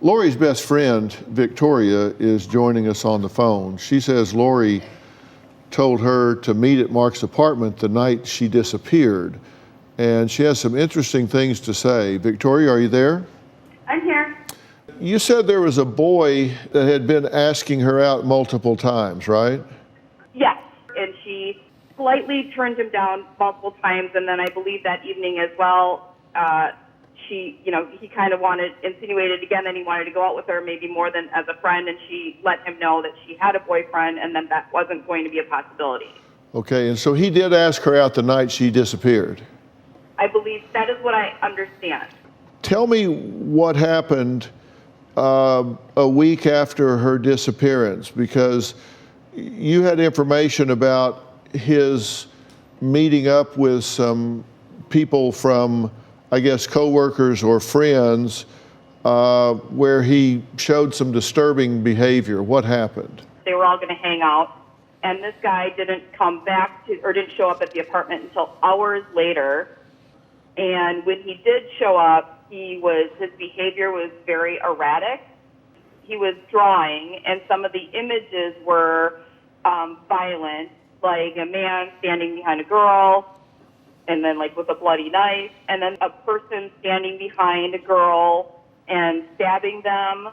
Laurie's best friend, Victoria, is joining us on the phone. She says Laurie told her to meet at Mark's apartment the night she disappeared. And she has some interesting things to say. Victoria, are you there? I'm here. You said there was a boy that had been asking her out multiple times, right? Yes, and she politely turned him down multiple times, and then I believe that evening as well, he kind of insinuated again that he wanted to go out with her, maybe more than as a friend, and she let him know that she had a boyfriend and then that wasn't going to be a possibility. Okay, and so he did ask her out the night she disappeared? I believe that is what I understand. Tell me what happened a week after her disappearance, because you had information about his meeting up with some people from, I guess, coworkers or friends, where he showed some disturbing behavior. What happened? They were all going to hang out, and this guy didn't come back didn't show up at the apartment until hours later. And when he did show up, his behavior was very erratic. He was drawing, and some of the images were violent, like a man standing behind a girl, and then like with a bloody knife, and then a person standing behind a girl and stabbing them.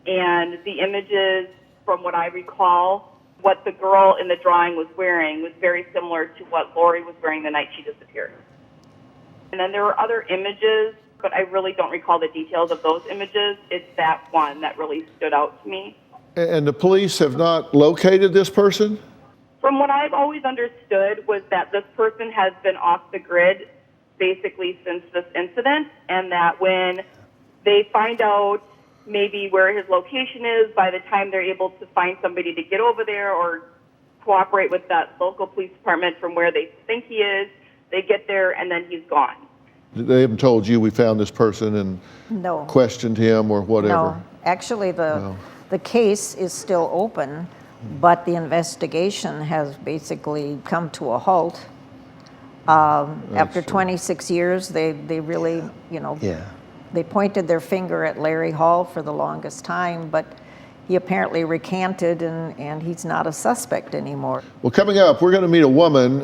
And the images, from what I recall, what the girl in the drawing was wearing was very similar to what Laurie was wearing the night she disappeared. And then there were other images, but I really don't recall the details of those images. It's that one that really stood out to me. And the police have not located this person? From what I've always understood was that this person has been off the grid basically since this incident, and that when they find out maybe where his location is, by the time they're able to find somebody to get over there or cooperate with that local police department from where they think he is, they get there and then he's gone. They haven't told you we found this person and questioned him or whatever? No, actually the case is still open, but the investigation has basically come to a halt. After 26 years, they really, they pointed their finger at Larry Hall for the longest time, but he apparently recanted, and he's not a suspect anymore. Well, coming up, we're going to meet a woman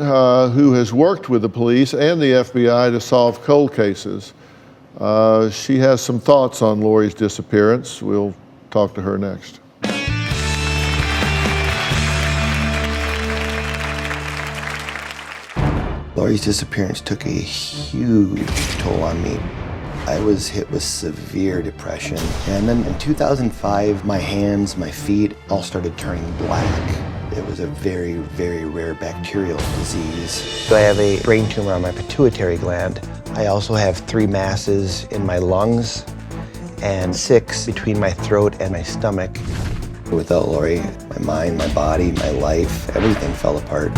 who has worked with the police and the FBI to solve cold cases. She has some thoughts on Laurie's disappearance. We'll talk to her next. Laurie's disappearance took a huge toll on me. I was hit with severe depression. And then in 2005, my hands, my feet all started turning black. It was a very, very rare bacterial disease. I have a brain tumor on my pituitary gland. I also have 3 masses in my lungs and 6 between my throat and my stomach. Without Laurie, my mind, my body, my life, everything fell apart.